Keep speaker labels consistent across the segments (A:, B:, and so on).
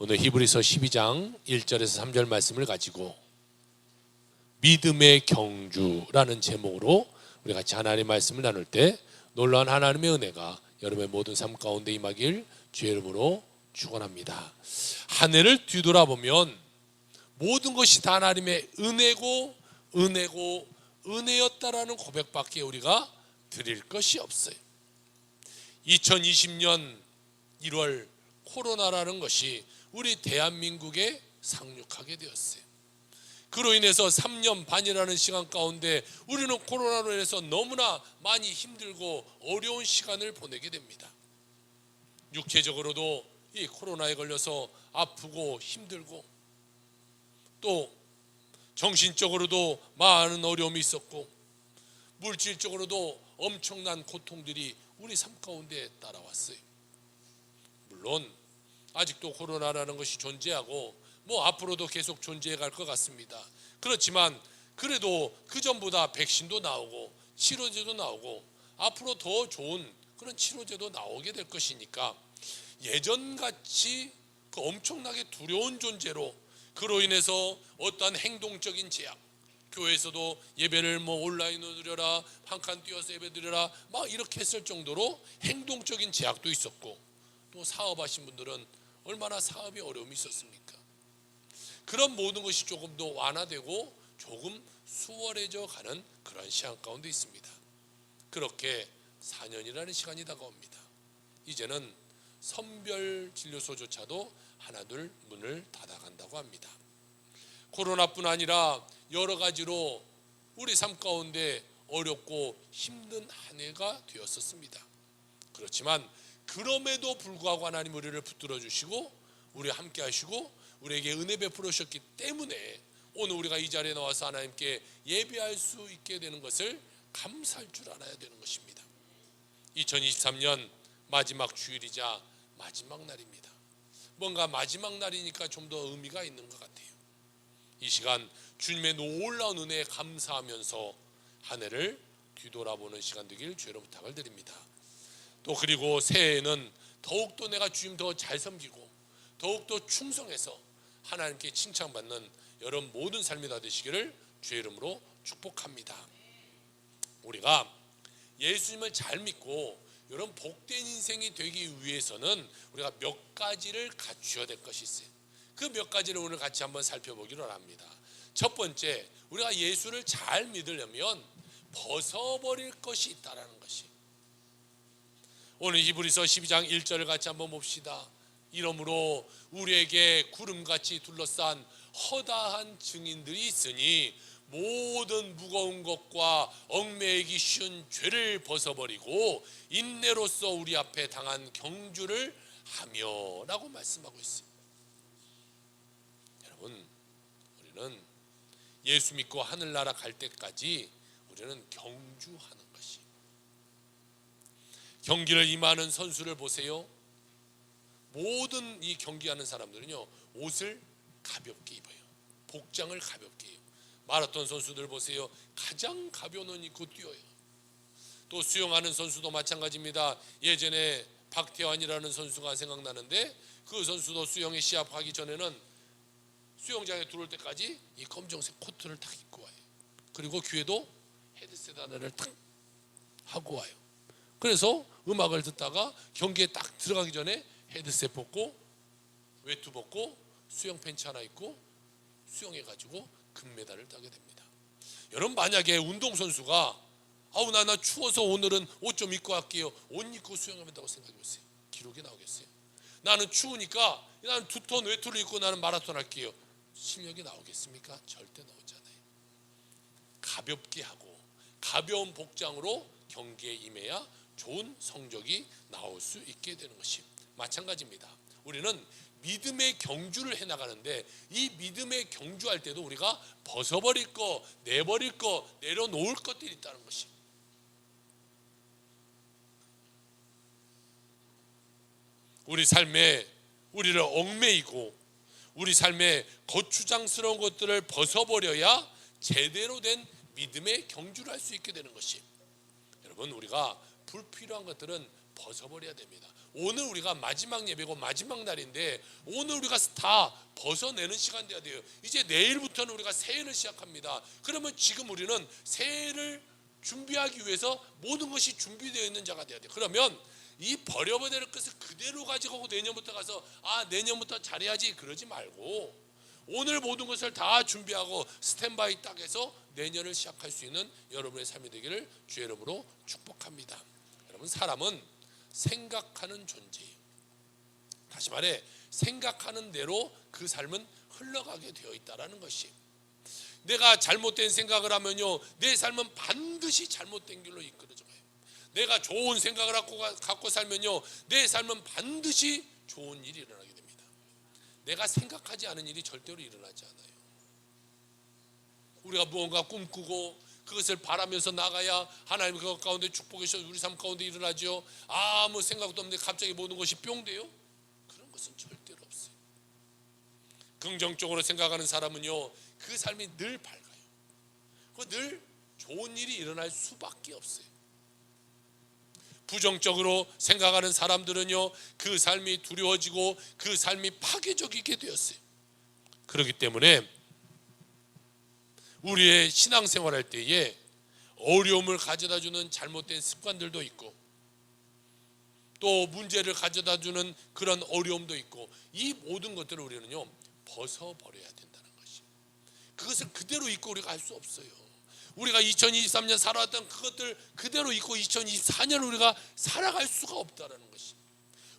A: 오늘 히브리서 12장 1절에서 3절 말씀을 가지고 믿음의 경주라는 제목으로 우리 같이 하나님의 말씀을 나눌 때 놀라운 하나님의 은혜가 여러분의 모든 삶 가운데 임하길 주의 이름으로 축원합니다. 한 해를 뒤돌아보면 모든 것이 다 하나님의 은혜고 은혜였다라는 고백밖에 우리가 드릴 것이 없어요. 2020년 1월 코로나라는 것이 우리 대한민국에 상륙하게 되었어요. 그로 인해서 3년 반이라는 시간 가운데 우리는 코로나로 인해서 너무나 많이 힘들고 어려운 시간을 보내게 됩니다. 육체적으로도 이 코로나에 걸려서 아프고 힘들고 또 정신적으로도 많은 어려움이 있었고 물질적으로도 엄청난 고통들이 우리 삶 가운데 따라왔어요. 물론 아직도 코로나라는 것이 존재하고 앞으로도 계속 존재해 갈 것 같습니다. 그렇지만 그래도 그전보다 백신도 나오고 치료제도 나오고 앞으로 더 좋은 그런 치료제도 나오게 될 것이니까 예전같이 그 엄청나게 두려운 존재로 그로 인해서 어떠한 행동적인 제약, 교회에서도 예배를 온라인으로 드려라, 한 칸 뛰어서 예배 드려라 이렇게 했을 정도로 행동적인 제약도 있었고 또 사업하신 분들은 얼마나 사업이 어려움이 있었습니까? 그런 모든 것이 조금 더 완화되고 조금 수월해져 가는 그런 시간 가운데 있습니다. 그렇게 4년이라는 시간이 다가옵니다. 이제는 선별진료소조차도 하나둘 문을 닫아간다고 합니다. 코로나뿐 아니라 여러 가지로 우리 삶 가운데 어렵고 힘든 한 해가 되었었습니다. 그렇지만 그럼에도 불구하고 하나님 우리를 붙들어 주시고 우리와 함께 하시고 우리에게 은혜 베풀어 주셨기 때문에 오늘 우리가 이 자리에 나와서 하나님께 예배할 수 있게 되는 것을 감사할 줄 알아야 되는 것입니다. 2023년 마지막 주일이자 마지막 날입니다. 뭔가 마지막 날이니까 좀 더 의미가 있는 것 같아요. 이 시간 주님의 놀라운 은혜에 감사하면서 한 해를 뒤돌아보는 시간 되길 주의로 부탁을 드립니다. 또 그리고 새해에는 더욱더 내가 주님 더 잘 섬기고 더욱더 충성해서 하나님께 칭찬받는 여러분 모든 삶이 다 되시기를 주의 이름으로 축복합니다. 우리가 예수님을 잘 믿고 이런 복된 인생이 되기 위해서는 우리가 몇 가지를 갖추어야 될 것이 있어요. 그 몇 가지를 오늘 같이 한번 살펴보기로 합니다. 첫 번째, 우리가 예수를 잘 믿으려면 벗어버릴 것이 있다라는 것이. 오늘 히브리서 12장 1절을 같이 한번 봅시다. 이러므로 우리에게 구름같이 둘러싼 허다한 증인들이 있으니 모든 무거운 것과 얽매이기 쉬운 죄를 벗어버리고 인내로써 우리 앞에 당한 경주를 하며 라고 말씀하고 있습니다. 여러분, 우리는 예수 믿고 하늘나라 갈 때까지 우리는 경주하는 것이. 경기를 임하는 선수를 보세요. 모든 이 경기하는 사람들은요 옷을 가볍게 입어요. 복장을 가볍게 입어요. 마라톤 선수들 보세요. 가장 가벼운 옷 입고 뛰어요. 또 수영하는 선수도 마찬가지입니다. 예전에 박태환이라는 선수가 생각나는데 그 선수도 수영에 시합하기 전에는 수영장에 들어올 때까지 이 검정색 코트를 딱 입고 와요. 그리고 귀에도 헤드셋 하나를 탁 하고 와요. 그래서 음악을 듣다가 경기에 딱 들어가기 전에 헤드셋 벗고 외투 벗고 수영 팬츠 하나 입고 수영해가지고 금메달을 따게 됩니다. 여러분 만약에 운동선수가 나 추워서 오늘은 옷 좀 입고 갈게요. 옷 입고 수영한다고 생각해보세요. 기록이 나오겠어요? 나는 추우니까 나는 두톤 외투를 입고 나는 마라톤 할게요. 실력이 나오겠습니까? 절대 나오지 않아요. 가볍게 하고 가벼운 복장으로 경기에 임해야 좋은 성적이 나올 수 있게 되는 것이 마찬가지입니다. 우리는 믿음의 경주를 해나가는데 이 믿음의 경주할 때도 우리가 벗어버릴 거, 내버릴 거, 내려놓을 것들이 있다는 것이. 우리 삶에 우리를 얽매이고 우리 삶에 거추장스러운 것들을 벗어버려야 제대로 된 믿음의 경주를 할 수 있게 되는 것이. 여러분 우리가 불필요한 것들은 벗어버려야 됩니다. 오늘 우리가 마지막 예배고 마지막 날인데 오늘 우리가 다 벗어내는 시간 돼야 돼요. 이제 내일부터는 우리가 새해를 시작합니다. 그러면 지금 우리는 새해를 준비하기 위해서 모든 것이 준비되어 있는 자가 돼야 돼요. 그러면 이 버려버릴 것을 그대로 가지고 내년부터 가서 내년부터 잘해야지 그러지 말고 오늘 모든 것을 다 준비하고 스탠바이 딱 해서 내년을 시작할 수 있는 여러분의 삶이 되기를 주의 이름으로 축복합니다. 여러분, 사람은 생각하는 존재예요. 다시 말해 생각하는 대로 그 삶은 흘러가게 되어 있다는 것이, 내가 잘못된 생각을 하면요 내 삶은 반드시 잘못된 길로 이끌어져 가요. 내가 좋은 생각을 갖고 살면요 내 삶은 반드시 좋은 일이 일어나게 됩니다. 내가 생각하지 않은 일이 절대로 일어나지 않아요. 우리가 무언가 꿈꾸고 그것을 바라면서 나가야 하나님 그 가운데 축복이 우리 삶 가운데 일어나죠. 아무 생각도 없는데 갑자기 모든 것이 뿅 돼요? 그런 것은 절대로 없어요. 긍정적으로 생각하는 사람은요 그 삶이 늘 밝아요. 늘 좋은 일이 일어날 수밖에 없어요. 부정적으로 생각하는 사람들은요 그 삶이 두려워지고 그 삶이 파괴적이게 되었어요. 그렇기 때문에 우리의 신앙생활할 때에 어려움을 가져다주는 잘못된 습관들도 있고 또 문제를 가져다주는 그런 어려움도 있고, 이 모든 것들을 우리는요 벗어버려야 된다는 것이, 그것을 그대로 잊고 우리가 할 수 없어요. 우리가 2023년 살아왔던 그것들 그대로 잊고 2024년 우리가 살아갈 수가 없다는 것이,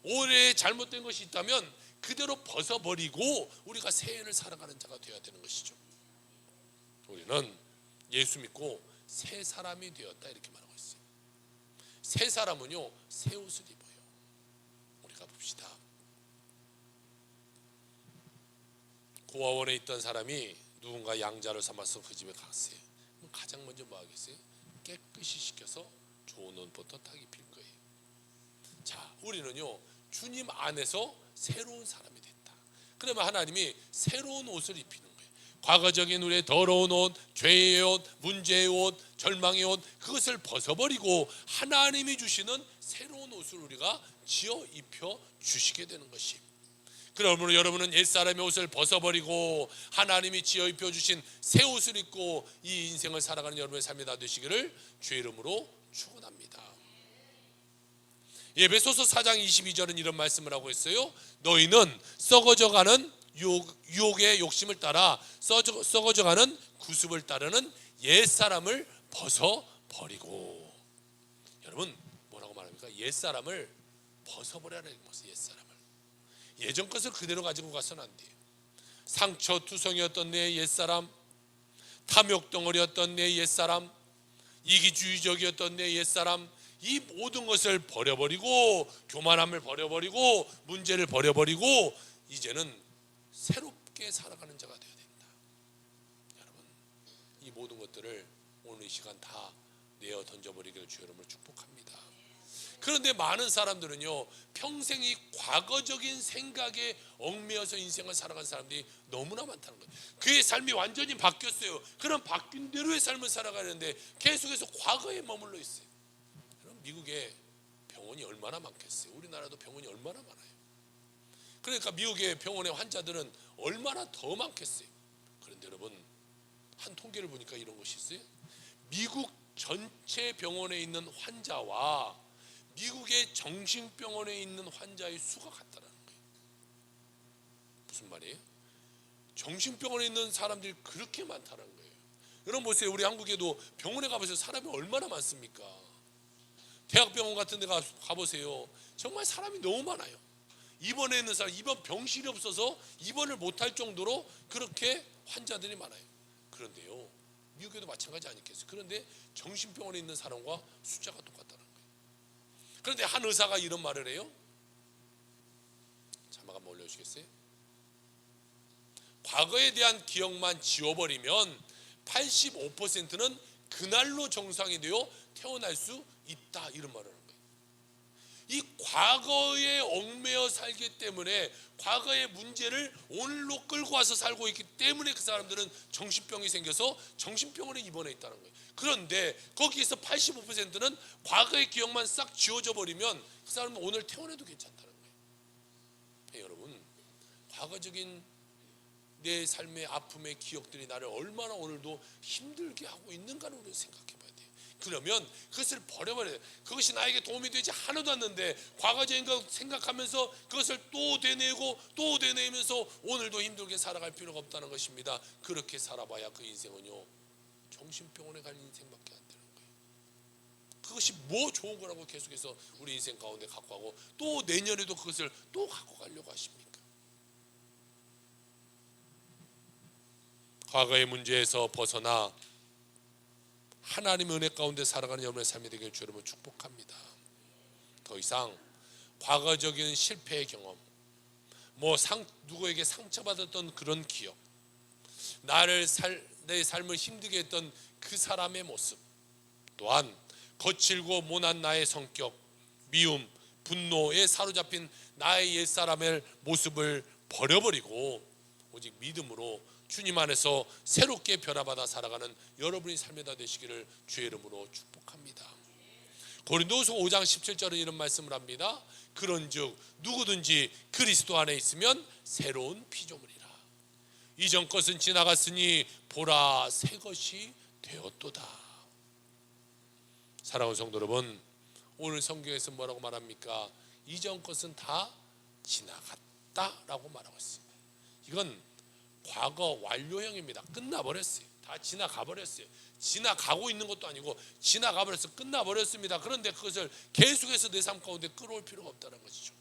A: 올해 잘못된 것이 있다면 그대로 벗어버리고 우리가 새해를 살아가는 자가 되어야 되는 것이죠. 우리는 예수 믿고 새 사람이 되었다 이렇게 말하고 있어요. 새 사람은요 새 옷을 입어요. 우리가 봅시다. 고아원에 있던 사람이 누군가 양자를 삼아서 그 집에 갔어요. 가장 먼저 뭐 하겠어요? 깨끗이 씻겨서 좋은 옷부터 딱 입힐 거예요. 자, 우리는요 주님 안에서 새로운 사람이 됐다. 그러면 하나님이 새로운 옷을 입히는 거예요. 과거적인 우리의 더러운 옷, 죄의 옷, 문제의 옷, 절망의 옷, 그것을 벗어버리고 하나님이 주시는 새로운 옷을 우리가 지어 입혀 주시게 되는 것이, 그러므로 여러분은 옛사람의 옷을 벗어버리고 하나님이 지어 입혀주신 새 옷을 입고 이 인생을 살아가는 여러분의 삶이 다 되시기를 주의 이름으로 축원합니다. 에베소서 4장 22절은 이런 말씀을 하고 있어요. 너희는 썩어져가는 유혹의 욕심을 따라 썩어져가는 구습을 따르는 옛사람을 벗어버리고. 여러분 뭐라고 말합니까? 옛사람을 벗어버려라는 것이에요. 옛사람을, 예전 것을 그대로 가지고 가서는 안 돼요. 상처투성이었던 내 옛사람, 탐욕덩어리였던 내 옛사람, 이기주의적이었던 내 옛사람, 이 모든 것을 버려버리고 교만함을 버려버리고 문제를 버려버리고 이제는 새롭게 살아가는 자가 되어야 된다. 여러분, 이 모든 것들을 오늘 이 시간 다 내어 던져버리기를 주의 이름으로 축복합니다. 그런데 많은 사람들은요 평생 이 과거적인 생각에 얽매여서 인생을 살아간 사람들이 너무나 많다는 거예요. 그의 삶이 완전히 바뀌었어요. 그럼 바뀐 대로의 삶을 살아가는데 계속해서 과거에 머물러 있어요. 그럼 미국에 병원이 얼마나 많겠어요? 우리나라도 병원이 얼마나 많아요. 그러니까 미국의 병원의 환자들은 얼마나 더 많겠어요. 그런데 여러분, 한 통계를 보니까 이런 것이 있어요. 미국 전체 병원에 있는 환자와 미국의 정신병원에 있는 환자의 수가 같다는 거예요. 무슨 말이에요? 정신병원에 있는 사람들이 그렇게 많다는 거예요. 여러분 보세요. 우리 한국에도 병원에 가보세요. 사람이 얼마나 많습니까? 대학병원 같은 데 가보세요. 정말 사람이 너무 많아요. 입원해 있는 사람, 입원 병실이 없어서 입원을 못할 정도로 그렇게 환자들이 많아요. 그런데요 미국에도 마찬가지 아니겠어요? 그런데 정신병원에 있는 사람과 숫자가 똑같다는 거예요. 그런데 한 의사가 이런 말을 해요. 자막 한번 올려주시겠어요? 과거에 대한 기억만 지워버리면 85%는 그날로 정상이 되어 태어날 수 있다, 이런 말을 하는 거예요. 이 과거에 얽매여 살기 때문에 과거의 문제를 오늘로 끌고 와서 살고 있기 때문에 그 사람들은 정신병이 생겨서 정신병원에 입원해 있다는 거예요. 그런데 거기에서 85%는 과거의 기억만 싹 지워져 버리면 그 사람은 오늘 퇴원해도 괜찮다는 거예요. 네, 여러분, 과거적인 내 삶의 아픔의 기억들이 나를 얼마나 오늘도 힘들게 하고 있는가를 우리는 생각해 봐야 돼요. 그러면 그것을 버려버려야 돼요. 그것이 나에게 도움이 되지 하나도 않는데 과거적인 것 생각하면서 그것을 또 되뇌고 또 되뇌면서 오늘도 힘들게 살아갈 필요가 없다는 것입니다. 그렇게 살아봐야 그 인생은요, 정신병원에 갈 인생밖에 안 되는 거예요. 그것이 뭐 좋은 거라고 계속해서 우리 인생 가운데 갖고 가고 또 내년에도 그것을 또 갖고 가려고 하십니까? 과거의 문제에서 벗어나 하나님의 은혜 가운데 살아가는 여러분의 삶이 되길 주 여러분 축복합니다. 더 이상 과거적인 실패의 경험, 누구에게 상처받았던 그런 기억, 내 삶을 힘들게 했던 그 사람의 모습, 또한 거칠고 모난 나의 성격, 미움, 분노에 사로잡힌 나의 옛사람의 모습을 버려버리고 오직 믿음으로 주님 안에서 새롭게 변화받아 살아가는 여러분의 삶이 다 되시기를 주의 이름으로 축복합니다. 고린도후서 5장 17절은 이런 말씀을 합니다. 그런즉 누구든지 그리스도 안에 있으면 새로운 피조물이라. 이전 것은 지나갔으니 보라 새 것이 되었도다. 사랑하는 성도 여러분, 오늘 성경에서 뭐라고 말합니까? 이전 것은 다 지나갔다라고 말하고 있습니다. 이건 과거 완료형입니다. 끝나버렸어요. 다 지나가버렸어요. 지나가고 있는 것도 아니고 지나가버렸어요. 끝나버렸습니다. 그런데 그것을 계속해서 내 삶 가운데 끌어올 필요가 없다는 것이죠.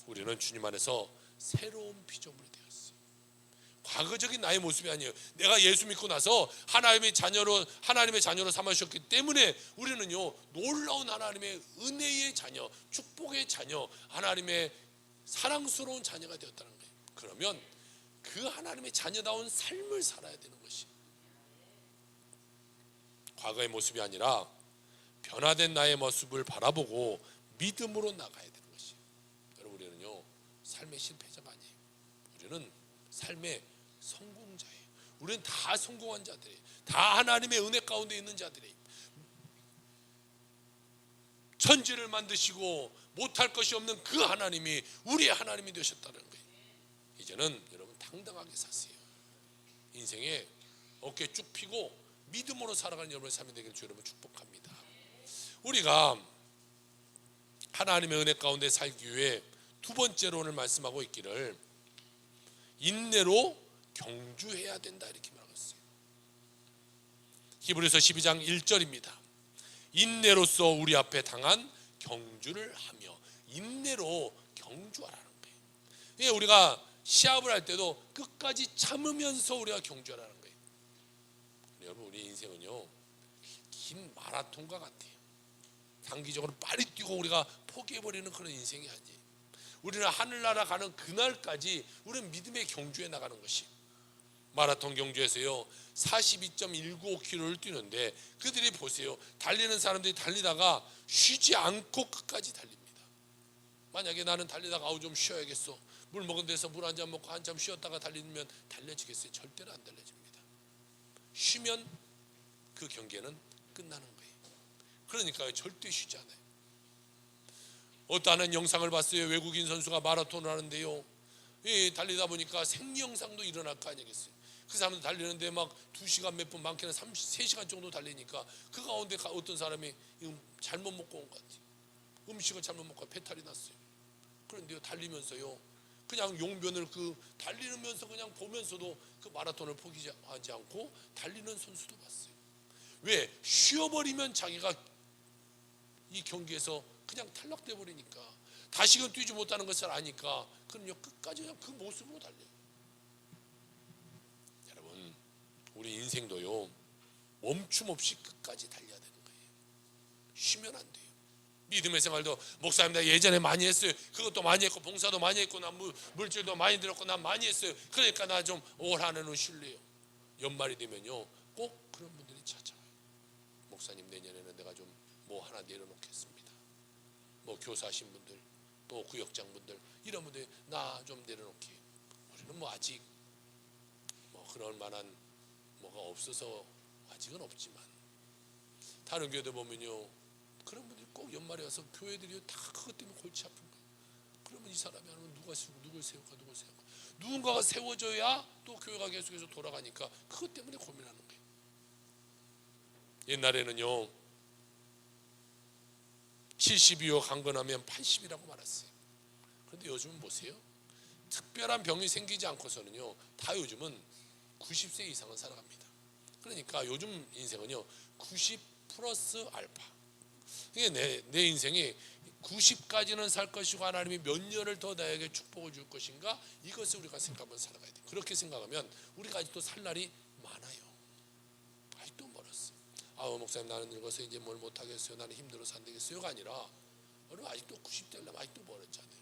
A: 우리는 주님 안에서 새로운 피조물이 되었어요. 과거적인 나의 모습이 아니에요. 내가 예수 믿고 나서 하나님의 자녀로 삼으셨기 때문에 우리는요, 놀라운 하나님의 은혜의 자녀, 축복의 자녀, 하나님의 사랑스러운 자녀가 되었다는 거예요. 그러면 그 하나님의 자녀다운 삶을 살아야 되는 것이, 과거의 모습이 아니라 변화된 나의 모습을 바라보고 믿음으로 나가야 되는 것이. 여러분, 우리는요 삶의 실패자가 아니에요. 우리는 삶의 성공자예요. 우리는 다 성공한 자들이에요. 다 하나님의 은혜 가운데 있는 자들이에요. 천지를 만드시고 못할 것이 없는 그 하나님이 우리의 하나님이 되셨다는 거예요. 이제는 여러분 당당하게 사세요. 인생에 어깨 쭉 펴고 믿음으로 살아가는 여러분의 삶이 되기를 주 여러분 축복합니다. 우리가 하나님의 은혜 가운데 살기 위해 두 번째로 오늘 말씀하고 있기를 인내로 경주해야 된다, 이렇게 말하고 있어요. 히브리서 12장 1절입니다. 인내로서 우리 앞에 당한 경주를 하며, 인내로 경주하라는 거예요. 예, 우리가 시합을 할 때도 끝까지 참으면서 우리가 경주하라는 거예요. 여러분, 우리 인생은요 긴 마라톤과 같아요. 단기적으로 빨리 뛰고 우리가 포기해버리는 그런 인생이 아니에요. 우리는 하늘나라 가는 그날까지 우리는 믿음의 경주에 나가는 것이, 마라톤 경주에서요 42.195km를 뛰는데 그들이 보세요, 달리는 사람들이 달리다가 쉬지 않고 끝까지 달립니다. 만약에 나는 달리다가 좀 쉬어야겠어, 물 먹은 데서 물 한 잔 먹고 한참 쉬었다가 달리면 달려지겠어요? 절대로 안 달려집니다. 쉬면 그 경기는 끝나는 거예요. 그러니까 절대 쉬지 않아요. 어떠한 영상을 봤어요. 외국인 선수가 마라톤을 하는데요, 달리다 보니까 생리현상도 일어날 거 아니겠어요. 그 사람들 달리는데 막 2시간 몇 분, 많게는 3시간 정도 달리니까 그 가운데 어떤 사람이 잘못 먹고 온 것 같아요. 음식을 잘못 먹고 배탈이 났어요. 그런데요, 달리면서요 그냥 용변을 달리면서 그냥 보면서도 그 마라톤을 포기하지 않고 달리는 선수도 봤어요. 왜? 쉬어버리면 자기가 이 경기에서 그냥 탈락돼 버리니까, 다시금 뛰지 못하는 것을 아니까 그럼요 끝까지 그냥 그 모습으로 달려요. 여러분, 우리 인생도요 멈춤 없이 끝까지 달려야 되는 거예요. 쉬면 안 돼요. 믿음의 생활도, 목사님 나 예전에 많이 했어요, 그것도 많이 했고 봉사도 많이 했고 난 물질도 많이 들었고 난 많이 했어요, 그러니까 나 좀 올 한해는 쉴래요. 연말이 되면요 꼭 그런 분들이 찾아와요. 목사님 내년에는 내가 좀 뭐 하나 내려놓겠습니다. 뭐 교사하신 분들, 또 구역장분들 이런 분들 나 좀 내려놓기. 우리는 뭐 아직 뭐 그럴 만한 뭐가 없어서 아직은 없지만 다른 교회들 보면요, 그런 분들이 꼭 연말에 와서 교회들이 다 그것 때문에 골치 아픈 거예요. 그러면 이 사람이 하면 누가 세우고 누굴 세울까 누군가가 세워져야 또 교회가 계속해서 돌아가니까 그것 때문에 고민하는 거예요. 옛날에는요 72호 강건하면 80이라고 말했어요. 그런데 요즘은 보세요, 특별한 병이 생기지 않고서는요 다 요즘은 90세 이상은 살아갑니다. 그러니까 요즘 인생은요 90 플러스 알파. 이게 내 인생이 90까지는 살 것이고 하나님이 몇 년을 더 나에게 축복을 줄 것인가, 이것을 우리가 생각하면서 살아가야 돼요. 그렇게 생각하면 우리가 아직도 살 날이 많아요. 아직도 멀었어요. 목사님 나는 늙어서 이제 뭘 못하겠어요, 나는 힘들어서 안 되겠어요가 아니라 우리 아직도 90대려면 아직도 멀었잖아요.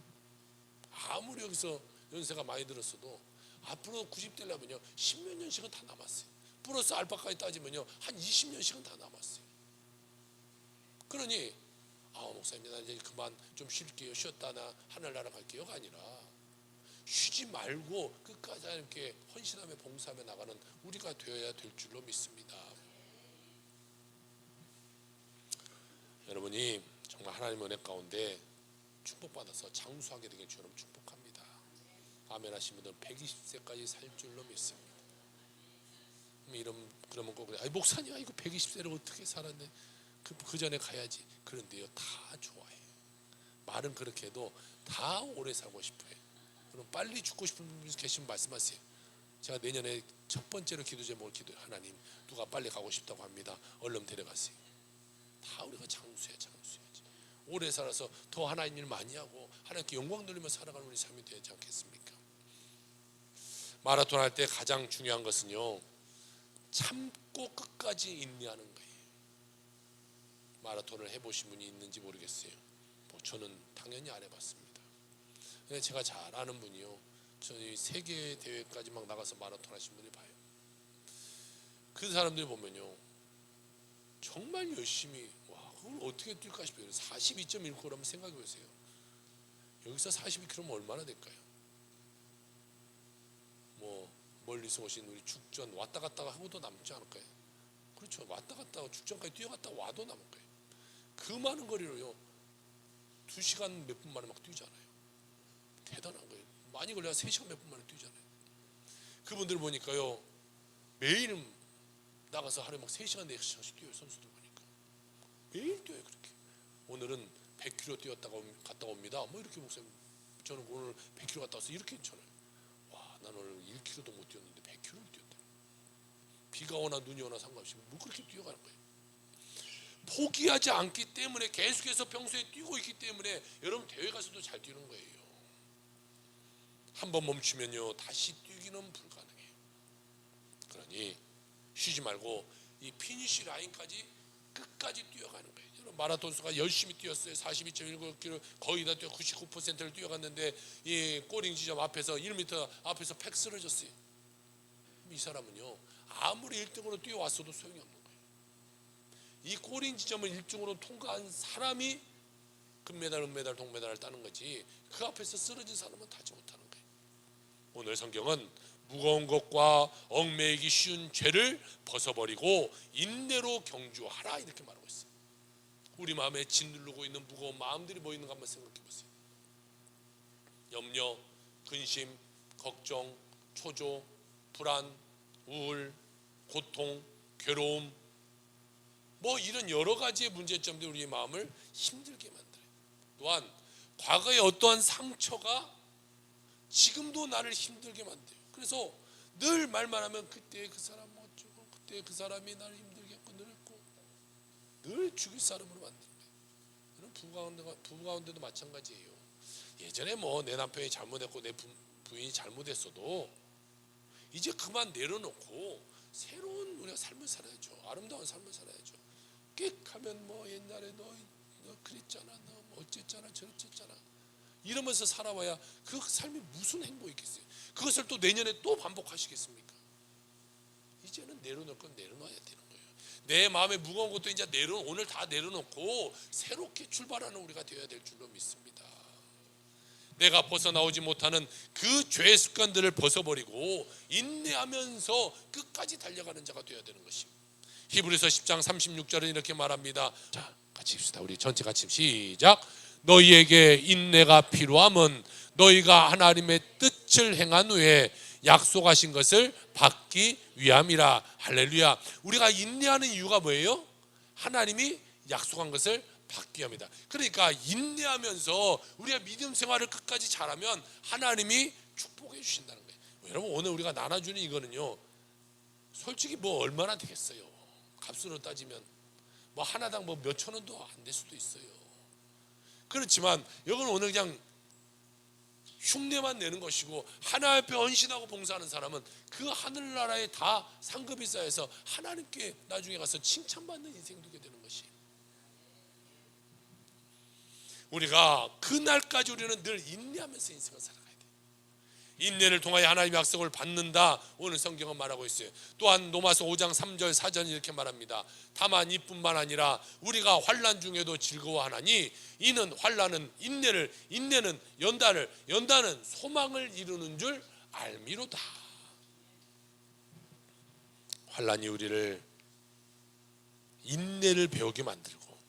A: 아무리 여기서 연세가 많이 들었어도 앞으로 90대려면요 10몇 년씩은 다 남았어요. 플러스 알파까지 따지면요 한 20년씩은 다 남았어요. 그러니 목사님 나 이제 그만 좀 쉴게요, 쉬었다 나 하늘나라 갈게요가 아니라 쉬지 말고 끝까지 이렇게 헌신하며 봉사하며 나가는 우리가 되어야 될 줄로 믿습니다. 여러분이 정말 하나님의 은혜 가운데 축복받아서 장수하게 되길 주님 축복합니다. 아멘 하신 분들은 120세까지 살 줄로 믿습니다. 그러면 꼭 그래, 목사님 이거 120세를 어떻게 살았네, 그 전에 가야지. 그런데요 다 좋아해. 말은 그렇게 해도 다 오래 살고 싶어요. 그럼 빨리 죽고 싶은 분 계시면 말씀하세요. 제가 내년에 첫 번째로 기도 제목을 기도해요. 하나님 누가 빨리 가고 싶다고 합니다. 얼른 데려가세요. 다 우리가 장수해야지. 오래 살아서 더 하나님 일 많이 하고 하나님께 영광 돌리며 살아가는 우리 삶이 되지 않겠습니까? 마라톤 할 때 가장 중요한 것은요 참고 끝까지 인내하는 거예요. 마라톤을 해보신 분이 있는지 모르겠어요. 저는 당연히 안 해봤습니다. 근데 제가 잘 아는 분이요, 저희 세계 대회까지 막 나가서 마라톤 하신 분이 봐요. 그 사람들 보면요 정말 열심히, 그걸 어떻게 뛸까 싶어요. 42.1km라면 생각해 보세요. 여기서 42km면 얼마나 될까요? 뭐 멀리서 오신 우리 죽전 왔다 갔다 하고도 남지 않을까요? 그렇죠. 왔다 갔다 하고 죽전까지 뛰어갔다 와도 남을 거예요. 그 많은 거리로요 2시간 몇 분 만에 막 뛰잖아요. 대단한 거예요. 많이 걸려야 3시간 몇 분 만에 뛰잖아요. 그분들 보니까요 매일 나가서 하루에 막 3시간 4시간씩 뛰어요. 선수들 보니까 매일 뛰어요. 그렇게 오늘은 100km 뛰었다가 갔다 옵니다. 뭐 이렇게 목사님 저는 오늘 100km 갔다 와서 이렇게 괜찮아요. 난 오늘 1km도 못 뛰었는데 100km를 뛰었다. 비가 오나 눈이 오나 상관없이 뭐 그렇게 뛰어가는 거예요. 포기하지 않기 때문에 계속해서 평소에 뛰고 있기 때문에 여러분 대회 가서도 잘 뛰는 거예요. 한번 멈추면요 다시 뛰기는 불가능해요. 그러니 쉬지 말고 이 피니시 라인까지 끝까지 뛰어가는 거예요. 여러분 마라톤 수가 열심히 뛰었어요. 42.19km 거의 다 뛰어 99%를 뛰어갔는데 이 꼬링 지점 앞에서 1m 앞에서 팩 쓰러졌어요. 이 사람은요 아무리 1등으로 뛰어왔어도 소용이 없는 거예요. 이 꼬링 지점을 1등으로 통과한 사람이 금메달, 은메달, 동메달을 따는 거지 그 앞에서 쓰러진 사람은 타지 못하는 거예요. 오늘 성경은 무거운 것과 얽매이기 쉬운 죄를 벗어버리고 인내로 경주하라 이렇게 말하고 있어요. 우리 마음에 짓누르고 있는 무거운 마음들이 뭐 있는가 한번 생각해 보세요. 염려, 근심, 걱정, 초조, 불안, 우울, 고통, 괴로움, 뭐 이런 여러 가지의 문제점들이 우리의 마음을 힘들게 만들어요. 또한 과거의 어떠한 상처가 지금도 나를 힘들게 만들어요. 그래서 늘 말만 하면 그때 그 사람 어쩌고 그때 그 사람이 나를 힘들게 했고 늘 죽일 사람으로 만드는 거예요. 부부 가운데도 마찬가지예요. 예전에 뭐 내 남편이 잘못했고 내 부인이 잘못했어도 이제 그만 내려놓고 새로운 우리가 삶을 살아야죠. 아름다운 삶을 살아야죠. 끽하면 뭐 옛날에 너 그랬잖아, 너 뭐 어쨌잖아 저랬잖아 이러면서 살아와야 그 삶이 무슨 행복이 있겠어요. 그것을 또 내년에 또 반복하시겠습니까? 이제는 내려놓을 건 내려놔야 되는 거예요. 내 마음에 무거운 것도 이제 오늘 다 내려놓고 새롭게 출발하는 우리가 되어야 될 줄로 믿습니다. 내가 벗어나오지 못하는 그 죄의 습관들을 벗어버리고 인내하면서 끝까지 달려가는 자가 되어야 되는 것입니다. 히브리서 10장 36절은 이렇게 말합니다. 자, 같이 읽읍시다. 우리 전체 같이 시작. 너희에게 인내가 필요함은 너희가 하나님의 뜻을 행한 후에 약속하신 것을 받기 위함이라. 할렐루야. 우리가 인내하는 이유가 뭐예요? 하나님이 약속한 것을 받기 위함이다. 그러니까 인내하면서 우리가 믿음 생활을 끝까지 잘하면 하나님이 축복해 주신다는 거예요. 여러분, 오늘 우리가 나눠주는 이거는요, 솔직히 뭐 얼마나 되겠어요? 값으로 따지면 뭐 하나당 뭐 몇천 원도 안 될 수도 있어요. 그렇지만 이건 오늘 그냥 흉내만 내는 것이고, 하나님 앞에 헌신하고 봉사하는 사람은 그 하늘나라에 다 상급이 쌓여서 하나님께 나중에 가서 칭찬받는 인생 되게 되는 것이, 우리가 그날까지 우리는 늘 인내하면서 인생을 살아가야 돼. 인내를 통하여 하나님의 약속을 받는다. 오늘 성경은 말하고 있어요. 또한 로마서 5장 3절 4절 이렇게 말합니다. 다만 이뿐만 아니라 우리가 환난 중에도 즐거워하나니 이는 환난은 인내를, 인내는 연단을, 연단은 소망을 이루는 줄 알미로다. 환난이 우리를 인내를 배우게 만들고,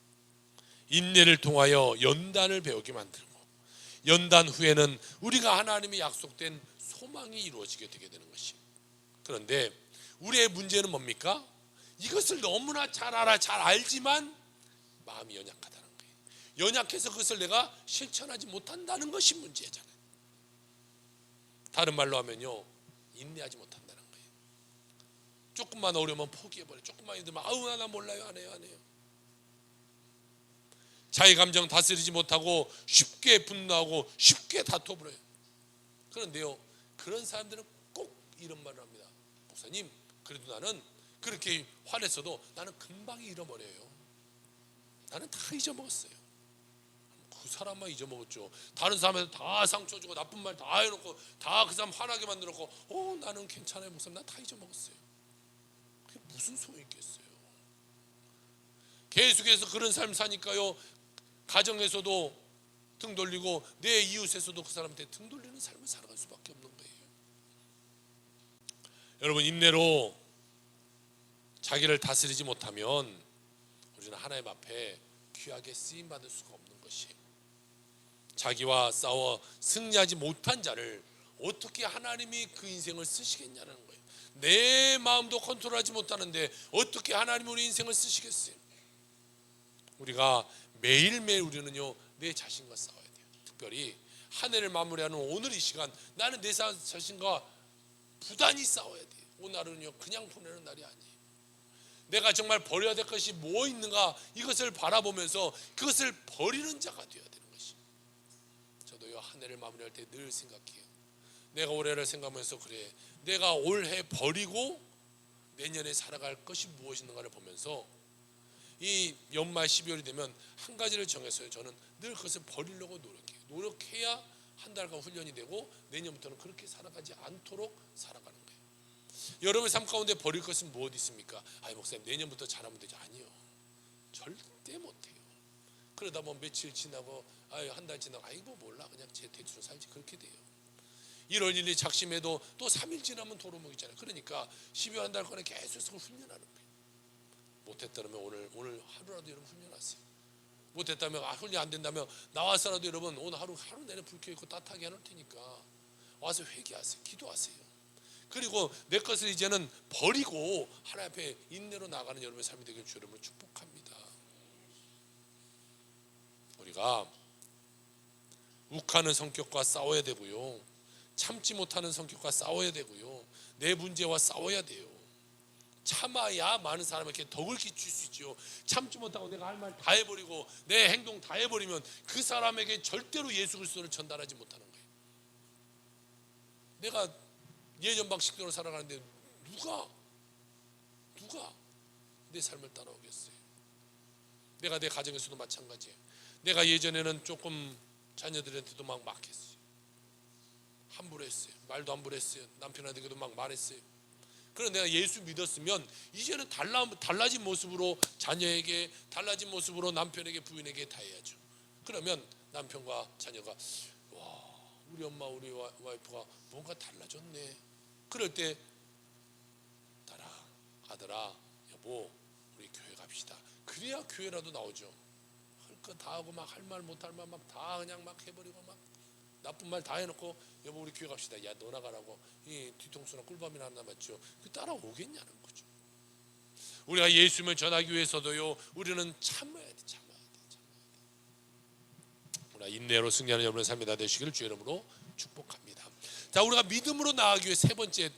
A: 인내를 통하여 연단을 배우게 만들고, 연단 후에는 우리가 하나님이 약속된 소망이 이루어지게 되게 되는 것이. 그런데 우리의 문제는 뭡니까? 이것을 너무나 잘 알아, 잘 알지만 마음이 연약하다는 거예요. 연약해서 그것을 내가 실천하지 못한다는 것이 문제잖아요. 다른 말로 하면요, 인내하지 못한다는 거예요. 조금만 어려우면 포기해버려. 조금만 힘들면 아우 나 몰라요, 안 해요. 자기 감정 다스리지 못하고 쉽게 분노하고 쉽게 다퉈버려요. 그런데요, 그런 사람들은 꼭 이런 말을 합니다. 목사님, 그래도 나는 그렇게 화냈어도 나는 금방 잃어버려요. 나는 다 잊어먹었어요. 그 사람만 잊어먹었죠. 다른 사람한테 다 상처 주고 나쁜 말 다 해놓고 다 그 사람 화나게 만들었고, 나는 괜찮아요 목사님, 난 다 잊어먹었어요. 그게 무슨 소용이 있겠어요. 계속해서 그런 삶 사니까요, 가정에서도 등 돌리고 내 이웃에서도 그 사람한테 등 돌리는 삶을 살아갈 수밖에 없는 거예요. 여러분, 인내로 자기를 다스리지 못하면 우리는 하나님 앞에 귀하게 쓰임받을 수가 없는 것이, 자기와 싸워 승리하지 못한 자를 어떻게 하나님이 그 인생을 쓰시겠냐는 거예요. 내 마음도 컨트롤하지 못하는데 어떻게 하나님이 우리 인생을 쓰시겠어요? 우리가 매일매일 우리는요, 내 자신과 싸워야 돼요. 특별히 한 해를 마무리하는 오늘 이 시간, 나는 내 자신과 부단히 싸워야 돼요. 오늘은요, 그냥 보내는 날이 아니에요. 내가 정말 버려야 될 것이 뭐 있는가, 이것을 바라보면서 그것을 버리는 자가 되어야 되는 것이. 저도요, 한 해를 마무리할 때 늘 생각해요. 내가 올해를 생각하면서, 그래, 내가 올해 버리고 내년에 살아갈 것이 무엇인가를 보면서 이 연말 12월이 되면 한 가지를 정했어요. 저는 늘 그것을 버리려고 노력해요. 노력해야 한 달간 훈련이 되고 내년부터는 그렇게 살아가지 않도록 살아가는 거예요. 여러분의 삶 가운데 버릴 것은 무엇이 있습니까? 목사님, 내년부터 잘하면 되죠. 아니요, 절대 못해요. 그러다 보면 며칠 지나고 한 달 지나고 뭐 몰라, 그냥 제 대충 살지, 그렇게 돼요. 1월 1일 작심해도 또 3일 지나면 도루묵이잖아요. 그러니까 12월 한 달간에 계속 훈련하는 거예요. 못했다면 오늘 하루라도 여러분 훈련하세요. 못했다면 훈련 안 된다면 나와서라도 여러분 오늘 하루 내내 불 켜있고 따뜻하게 해놓을 테니까 와서 회개하세요. 기도하세요. 그리고 내 것을 이제는 버리고 하나님 앞에 인내로 나가는 여러분의 삶이 되길 주 여러분을 축복합니다. 우리가 욱하는 성격과 싸워야 되고요, 참지 못하는 성격과 싸워야 되고요, 내 문제와 싸워야 돼요. 참아야 많은 사람에게 덕을 끼칠 수 있죠. 참지 못하고 내가 할 말 다 해버리고 내 행동 다 해버리면 그 사람에게 절대로 예수 그리스도를 전달하지 못하는 거예요. 내가 예전 방식대로 살아가는데 누가 내 삶을 따라오겠어요? 내가 내 가정에서도 마찬가지예요. 내가 예전에는 조금 자녀들한테도 막 했어요. 함부로 했어요. 말도 함부로 했어요. 남편한테도 막 말했어요. 그럼 내가 예수 믿었으면 이제는 달라진 모습으로 자녀에게, 달라진 모습으로 남편에게, 부인에게 다 해야죠. 그러면 남편과 자녀가 와, 우리 엄마, 우리 와이프가 뭔가 달라졌네. 그럴 때 딸아, 아들아, 여보, 우리 교회 갑시다. 그래야 교회라도 나오죠. 할 거 다 하고 막 할 말 못할 말 막 다 그냥 막 해버리고 막 나쁜 말 다 해놓고 여보 우리 교회 갑시다. 야 너 나가라고 이 뒤통수나 꿀밤이나 하나 맞죠. 그 따라오겠냐는 거죠. 우리가 예수님을 전하기 위해서도요, 우리는 참아야 돼. 우리가 인내로 승리하는 여러분의 삶이 다 되시기를 주의 이름으로 축복합니다. 자, 우리가 믿음으로 나아가기 위해 세 번째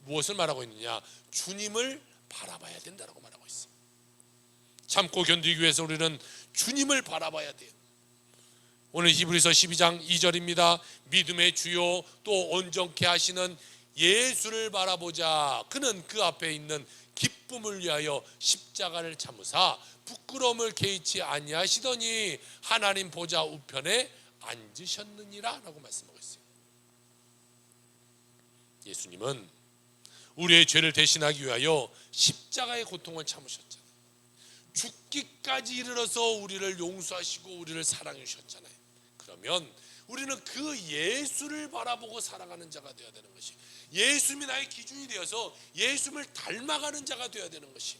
A: 무엇을 말하고 있느냐? 주님을 바라봐야 된다라고 말하고 있어요. 참고 견디기 위해서 우리는 주님을 바라봐야 돼요. 오늘 히브리서 12장 2절입니다. 믿음의 주요 또 온전케 하시는 예수를 바라보자. 그는 그 앞에 있는 기쁨을 위하여 십자가를 참으사 부끄러움을 개의치 아니하시더니 하나님 보좌 우편에 앉으셨느니라 라고 말씀하고 있어요. 예수님은 우리의 죄를 대신하기 위하여 십자가의 고통을 참으셨잖아요. 죽기까지 이르러서 우리를 용서하시고 우리를 사랑해 주셨잖아요. 그러면 우리는 그 예수를 바라보고 살아가는 자가 되어야 되는 것이, 예수님이 나의 기준이 되어서 예수님을 닮아가는 자가 되어야 되는 것이,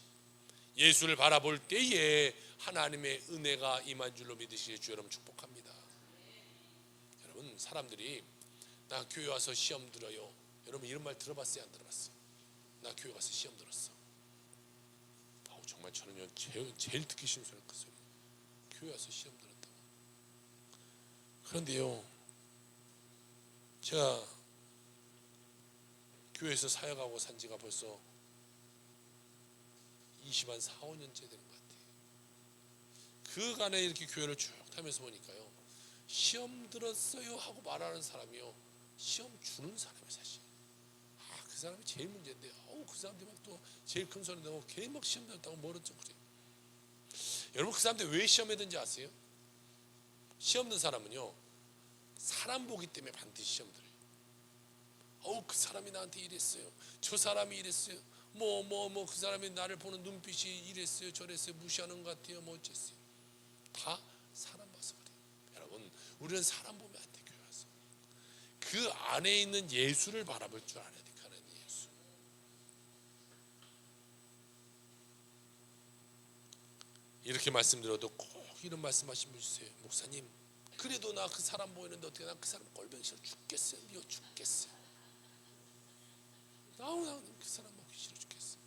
A: 예수를 바라볼 때에 하나님의 은혜가 임한 줄로 믿으시기를 주 여러분 축복합니다. 여러분, 사람들이 나 교회 와서 시험 들어요. 여러분 이런 말 들어봤어요? 안 들어봤어요? 나 교회 가서 시험 들었어. 정말 저는요 제일 듣기 싫은 소리 그 소리. 교회 와서 시험 들었다고. 그런데요, 제가 교회에서 사역하고 산 지가 벌써 20한 4, 5년째 되는 것 같아요. 그간에 이렇게 교회를 쭉 타면서 보니까요, 시험 들었어요 하고 말하는 사람이요, 시험 주는 사람이 사실. 그 사람이 제일 문제인데, 그 사람들이 막 또 제일 큰 소리 내고 괜히 막 시험 들었다고 뭐랬죠 그래. 여러분, 그 사람들 왜 시험했는지 아세요? 시험 든 사람은요, 사람 보기 때문에 반드시 시험 들어요. 그 사람이 나한테 이랬어요. 저 사람이 이랬어요. 그 사람이 나를 보는 눈빛이 이랬어요. 저랬어요. 무시하는 것 같아요. 뭐 어쨌어요. 다 사람 봐서 그래요. 여러분, 우리는 사람 보면 안 돼. 교회 와서 그 안에 있는 예수를 바라볼 줄 알아야 돼. 이렇게 말씀드려도 꼭 이런 말씀하신 분 있어요. 목사님, 그래도 나 그 사람 보이는데 어떻게 나 그 사람 꼴보기 싫어 죽겠어요. 미워 죽겠어요. 나 그 사람 보기 싫어 죽겠어요.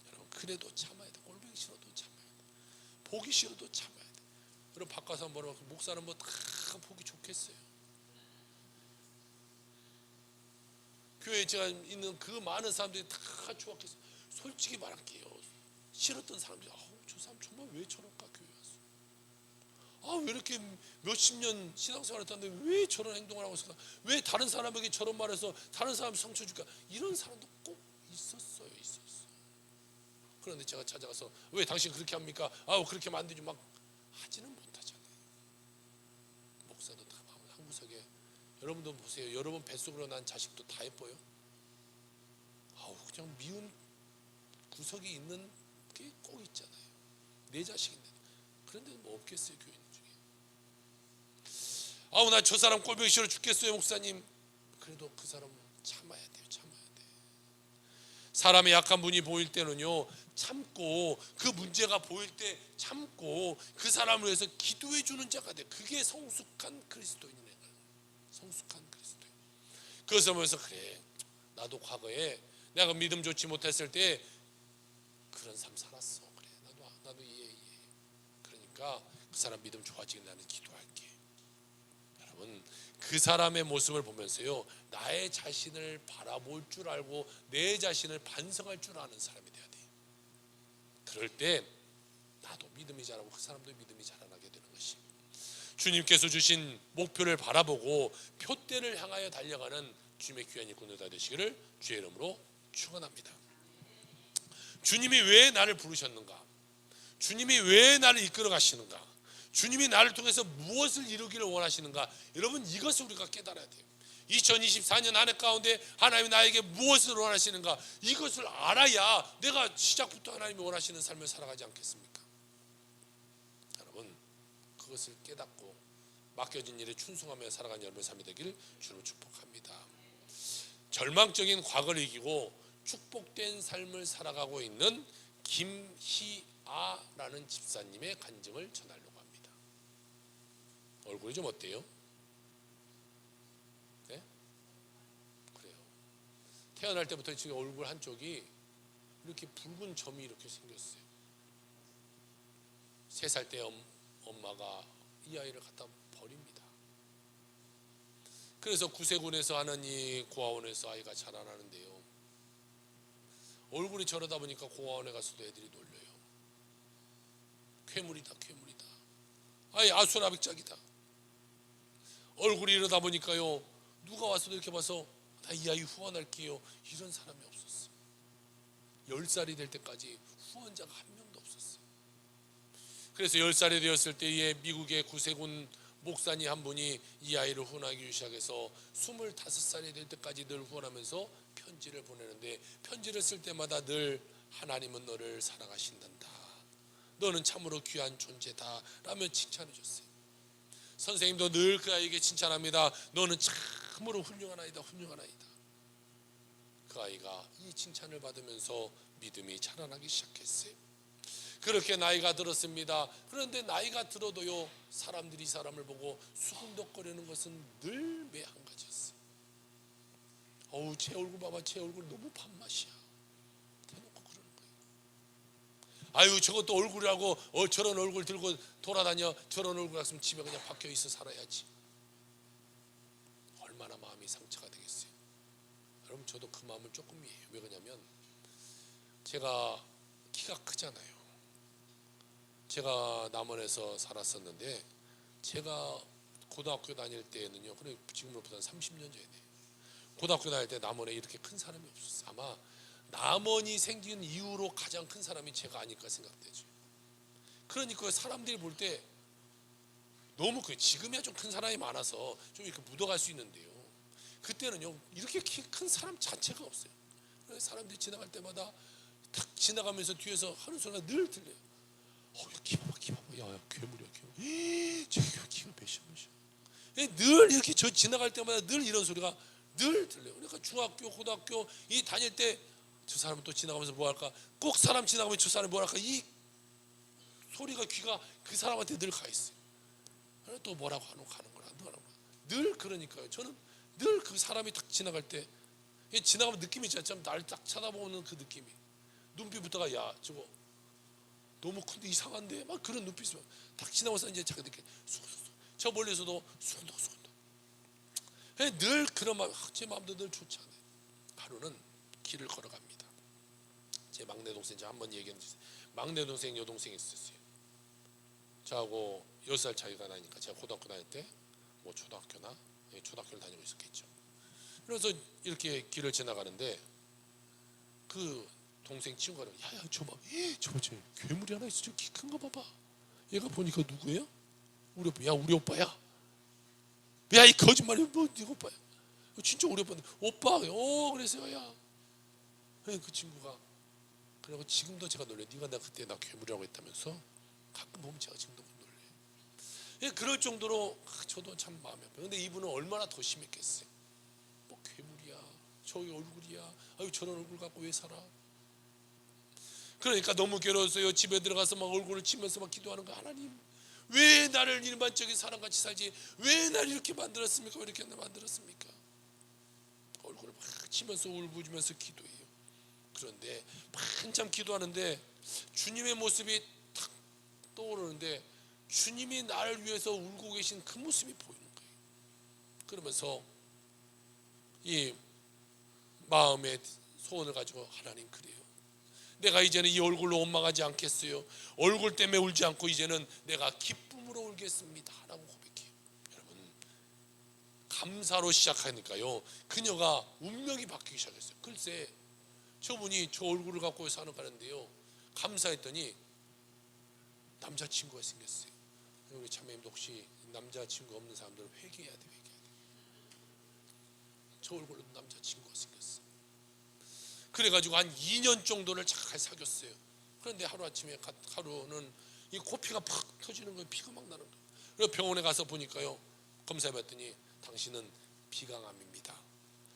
A: 여러분, 그래도 참아야 돼. 꼴보기 싫어도 참아야 돼. 보기 싫어도 참아야 돼. 여러분, 바꿔서 뭐라고, 목사는 뭐 다 보기 좋겠어요. 교회에 제가 있는 그 많은 사람들이 다 좋았겠어요. 솔직히 말할게요. 싫었던 사람들이 저 사람 정말 왜 저럴까 교회 와서. 왜 이렇게 몇십 년 신앙생활을 했는데 왜 저런 행동을 하고 있을까? 왜 다른 사람에게 저런 말해서 다른 사람 상처 줄까? 이런 사람도 꼭 있었어요. 그런데 제가 찾아가서 왜 당신 그렇게 합니까? 그렇게 하면 안 되지 막 하지는 못하잖아요. 목사도 다 한 구석에, 여러분도 보세요. 여러분 뱃속으로 난 자식도 다 예뻐요. 그냥 미운 구석이 있는 게 꼭 있잖아요. 내 자식인데. 그런데 뭐 없겠어요, 교인 중에. 나 저 사람 꼴보기 싫어 죽겠어요, 목사님. 그래도 그 사람 참아야 돼요. 사람의 약한 분이 보일 때는요, 참고, 그 문제가 보일 때 참고 그 사람을 위해서 기도해 주는 자가 돼. 그게 성숙한 그리스도인이네. 성숙한 그리스도인. 그것을 보면서 그래, 나도 과거에 내가 믿음 좋지 못했을 때 그런 삶 살았어. 그래, 나도 이해. 그러니까 그 사람 믿음 좋아지게 나는 기도할게. 여러분, 그 사람의 모습을 보면서요, 나의 자신을 바라볼 줄 알고 내 자신을 반성할 줄 아는 사람이 돼야 돼. 그럴 때 나도 믿음이 자라고 그 사람도 믿음이 자라나게 되는 것이, 주님께서 주신 목표를 바라보고 표대를 향하여 달려가는 주님의 귀한 일꾼들 다 되시기를 주의 이름으로 축원합니다. 주님이 왜 나를 부르셨는가? 주님이 왜 나를 이끌어 가시는가? 주님이 나를 통해서 무엇을 이루기를 원하시는가? 여러분, 이것을 우리가 깨달아야 돼요. 2024년 한 해 가운데 하나님이 나에게 무엇을 원하시는가, 이것을 알아야 내가 시작부터 하나님이 원하시는 삶을 살아가지 않겠습니까? 여러분, 그것을 깨닫고 맡겨진 일에 충성하며 살아가는 여러분의 삶이 되기를 주로 축복합니다. 절망적인 과거를 이기고 축복된 삶을 살아가고 있는 김희아라는 집사님의 간증을 전하려고 합니다. 얼굴이 좀 어때요? 네? 그래요. 태어날 때부터 지금 얼굴 한쪽이 이렇게 붉은 점이 이렇게 생겼어요. 3살 때 엄마가 이 아이를 갖다 버립니다. 그래서 구세군에서 하는 이 고아원에서 아이가 자라나는데요, 얼굴이 저러다 보니까 고아원에 가서도 애들이 놀려요. 괴물이다, 괴물이다. 아이 아수라빅작이다. 얼굴이 이러다 보니까요, 누가 와서도 이렇게 봐서 나 이 아이 후원할게요, 이런 사람이 없었어요. 10살이 될 때까지 후원자가 한 명도 없었어요. 그래서 10살이 되었을 때에 미국의 구세군 목사님 한 분이 이 아이를 후원하기 시작해서 25살이 될 때까지 늘 후원하면서 편지를 보내는데, 편지를 쓸 때마다 늘 하나님은 너를 사랑하신단다, 너는 참으로 귀한 존재다 라며 칭찬해 줬어요. 선생님도 늘 그 아이에게 칭찬합니다. 너는 참으로 훌륭한 아이다, 훌륭한 아이다. 그 아이가 이 칭찬을 받으면서 믿음이 자라나기 시작했어요. 그렇게 나이가 들었습니다. 그런데 나이가 들어도요, 사람들이 이 사람을 보고 수근덕거리는 것은 늘 매 한 가지였어요. 어우, 제 얼굴 봐봐, 제 얼굴 너무 밥맛이야, 대놓고 그러는 거예요. 아유, 저것도 얼굴이라고 저런 얼굴 들고 돌아다녀, 저런 얼굴 같으면 집에 그냥 박혀 있어 살아야지. 얼마나 마음이 상처가 되겠어요. 여러분, 저도 그 마음을 조금 이해해요. 왜 그러냐면 제가 키가 크잖아요. 제가 남원에서 살았었는데, 제가 고등학교 다닐 때는요, 그래 지금으로부터 30년 전에 고등학교 다닐 때 남원에 이렇게 큰 사람이 없었어요. 아마 남원이 생긴 이후로 가장 큰 사람이 제가 아닐까 생각되죠. 그러니까 사람들이 볼 때 너무 지금이야 좀 큰 사람이 많아서 좀 이렇게 묻어갈 수 있는데요, 그때는요 이렇게 키 큰 사람 자체가 없어요. 그래서 사람들이 지나갈 때마다 탁 지나가면서 뒤에서 하는 소리가 늘 들려요. 키 봐봐, 키 봐봐, 야 괴물이야, 괴물. 저기 키가 몇이야. 늘 이렇게 저 지나갈 때마다 늘 이런 소리가 늘 들려요. 그러니까 중학교, 고등학교 이 다닐 때 저 사람은 또 지나가면서 뭐 할까, 꼭 사람 지나가면 저 사람이 뭐 할까, 이 소리가 귀가 그 사람한테 늘 가 있어요. 또 뭐라고 하는 거나 늘. 그러니까요, 저는 늘 그 사람이 딱 지나갈 때 지나가면 느낌이 있잖아요. 참 날 딱 쳐다보는 그 느낌이, 눈빛부터가 야 저거 너무 큰데 이상한데 막 그런 눈빛이 딱 지나가서 이제 자기들끼리 수근수근, 저 멀리서도 수근수근. 늘 그런 마음, 제 마음도 늘 좋지 않아요. 하루는 길을 걸어갑니다. 제 막내 동생, 제가 한번 얘기했는데 막내 동생, 여동생이 있었어요. 저하고 10살 차이가 나니까, 제가 고등학교 다닐 때 뭐 초등학교를 다니고 있었겠죠. 그래서 이렇게 길을 지나가는데 그 동생 친구가 야야 저거 괴물이 하나 있어, 저 키 큰 거 봐봐. 얘가 보니까 누구예요? 우리 오빠. 야 우리 오빠야. 야 이 거짓말이 뭐 네 오빠야. 진짜 우리 오빠인데. 오빠. 그래서 야. 그 친구가 그리고 지금도 제가 놀래. 네가 그때 나 괴물이라고 했다면서. 가끔 보면 제가 지금도 놀래. 그럴 정도로 저도 참 마음이 아파요. 근데 이분은 얼마나 더 심했겠어요. 뭐 괴물이야, 저기 얼굴이야, 아유 저런 얼굴 갖고 왜 살아. 그러니까 너무 괴로웠어요. 집에 들어가서 막 얼굴을 치면서 막 기도하는 거. 하나님 왜 나를 일반적인 사람같이 살지, 왜 나를 이렇게 만들었습니까, 왜 이렇게 만들었습니까. 얼굴을 막 치면서 울부짖으면서 기도해요. 그런데 한참 기도하는데 주님의 모습이 탁 떠오르는데, 주님이 나를 위해서 울고 계신 그 모습이 보이는 거예요. 그러면서 이 마음의 소원을 가지고, 하나님 그래요, 내가 이제는 이 얼굴로 원망하지 않겠어요. 얼굴 때문에 울지 않고 이제는 내가 기쁨으로 울겠습니다 라고 고백해요. 여러분, 감사로 시작하니까요 그녀가 운명이 바뀌기 시작했어요. 글쎄 저분이 저 얼굴을 갖고 사는 가는데요, 감사했더니 남자친구가 생겼어요. 우리 참여님도 혹시 남자친구 없는 사람들은 회개해야 돼. 저 얼굴로 남자친구가 생겼어. 그래가지고 한 2년 정도를 잘 사귀었어요. 그런데 하루는 이 코피가 팍 터지는 거예요. 피가 막 나는 거예요. 그래서 병원에 가서 보니까요, 검사해봤더니 당신은 비강암입니다.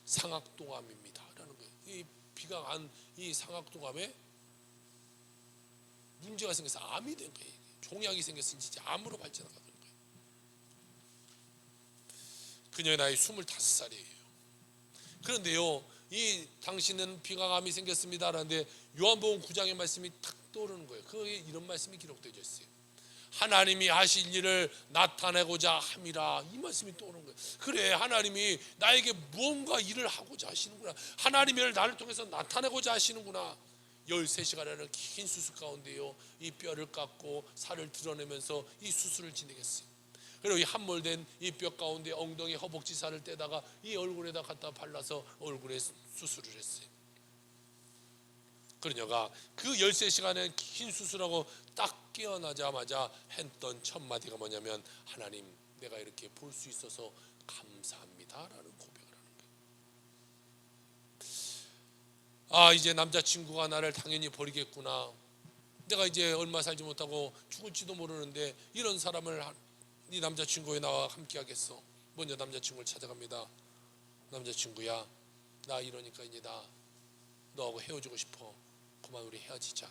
A: 상악동암입니다. 라는 거예요. 이 비강암, 이 상악동암에 문제가 생겨서 암이 된 거예요. 종양이 생겨서 진짜 암으로 발전하는 거예요. 그녀의 나이 25살이에요. 그런데요, 이 당신은 비강암이 생겼습니다 라는데 요한복음 9장의 말씀이 탁 떠오르는 거예요. 거기에 이런 말씀이 기록되어 있어요. 하나님이 하실 일을 나타내고자 함이라. 이 말씀이 떠오르는 거예요. 그래, 하나님이 나에게 무언가 일을 하고자 하시는구나. 하나님의 일을 나를 통해서 나타내고자 하시는구나. 13시간이라는 긴 수술 가운데요, 이 뼈를 깎고 살을 드러내면서 이 수술을 진행했어요. 그리고 이 함몰된 이 뼈 가운데 엉덩이 허벅지 살을 떼다가 이 얼굴에다 갖다 발라서 얼굴에 수술을 했어요. 그러냐가 그 13시간의 긴 수술하고 딱 깨어나자마자 했던 첫 마디가 뭐냐면, 하나님, 내가 이렇게 볼 수 있어서 감사합니다 라는 고백을 하는 거예요. 이제 남자친구가 나를 당연히 버리겠구나. 내가 이제 얼마 살지 못하고 죽을지도 모르는데 이런 사람을 네 남자친구에 나와 함께 하겠어. 먼저 남자친구를 찾아갑니다. 남자친구야, 나 이러니까 이제 나 너하고 헤어지고 싶어. 그만 우리 헤어지자.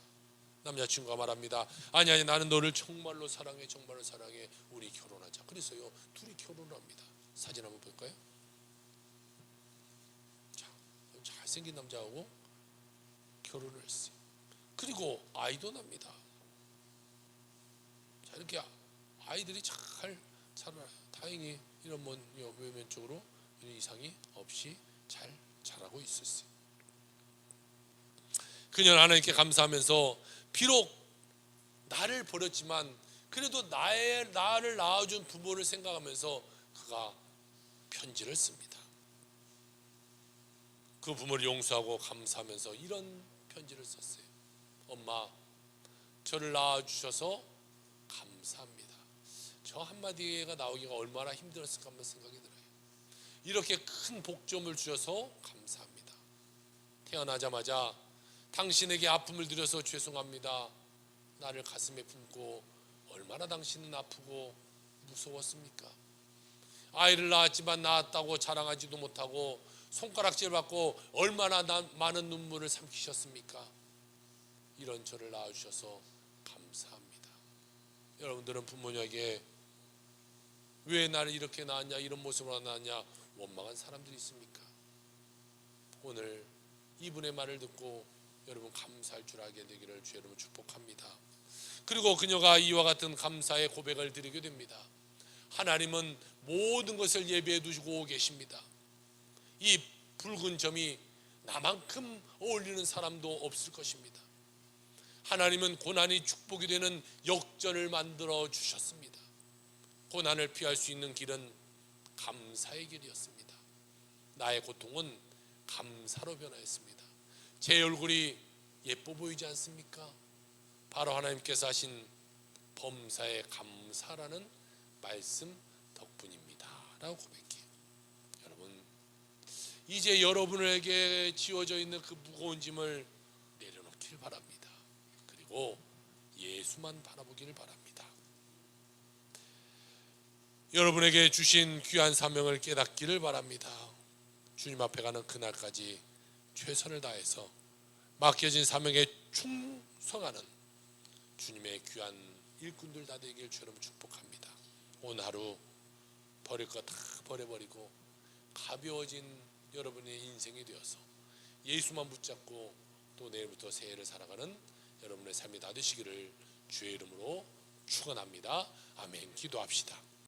A: 남자친구가 말합니다. 아니 나는 너를 정말로 사랑해. 정말로 사랑해. 우리 결혼하자. 그래서요, 둘이 결혼을 합니다. 사진 한번 볼까요? 자, 잘생긴 남자하고 결혼을 했어요. 그리고 아이도 납니다. 자, 이렇게 아이들이 잘 자라요. 다행히 이런 외면적으로 이런 이상이 없이 잘 자라고 있었어요. 그녀는 하나님께 감사하면서 비록 나를 버렸지만 그래도 나를 낳아준 부모를 생각하면서 그가 편지를 씁니다. 그 부모를 용서하고 감사하면서 이런 편지를 썼어요. 엄마, 저를 낳아주셔서 감사합니다. 저 한마디가 나오기가 얼마나 힘들었을까 한번 생각이 들어요. 이렇게 큰 복점을 주셔서 감사합니다. 태어나자마자 당신에게 아픔을 드려서 죄송합니다. 나를 가슴에 품고 얼마나 당신은 아프고 무서웠습니까? 아이를 낳았지만 낳았다고 자랑하지도 못하고 손가락질 받고 얼마나 많은 눈물을 삼키셨습니까? 이런 저를 낳아주셔서 감사합니다. 여러분들은 부모님에게 왜 나를 이렇게 낳았냐, 이런 모습으로 낳았냐 원망한 사람들이 있습니까? 오늘 이분의 말을 듣고 여러분 감사할 줄 알게 되기를 주 여러분 축복합니다. 그리고 그녀가 이와 같은 감사의 고백을 드리게 됩니다. 하나님은 모든 것을 예비해 두시고 계십니다. 이 붉은 점이 나만큼 어울리는 사람도 없을 것입니다. 하나님은 고난이 축복이 되는 역전을 만들어 주셨습니다. 고난을 피할 수 있는 길은 감사의 길이었습니다. 나의 고통은 감사로 변화했습니다. 제 얼굴이 예뻐 보이지 않습니까? 바로 하나님께서 하신 범사에 감사라는 말씀 덕분입니다 라고 고백해요. 여러분, 이제 여러분에게 지워져 있는 그 무거운 짐을 내려놓기를 바랍니다. 그리고 예수만 바라보기를 바랍니다. 여러분에게 주신 귀한 사명을 깨닫기를 바랍니다. 주님 앞에 가는 그날까지 최선을 다해서 맡겨진 사명에 충성하는 주님의 귀한 일꾼들 다 되길 주 여러분 축복합니다. 오늘 하루 버릴 거 다 버려버리고 가벼워진 여러분의 인생이 되어서 예수만 붙잡고 또 내일부터 새해를 살아가는 여러분의 삶이 다 되시기를 주의 이름으로 축원합니다. 아멘. 기도합시다.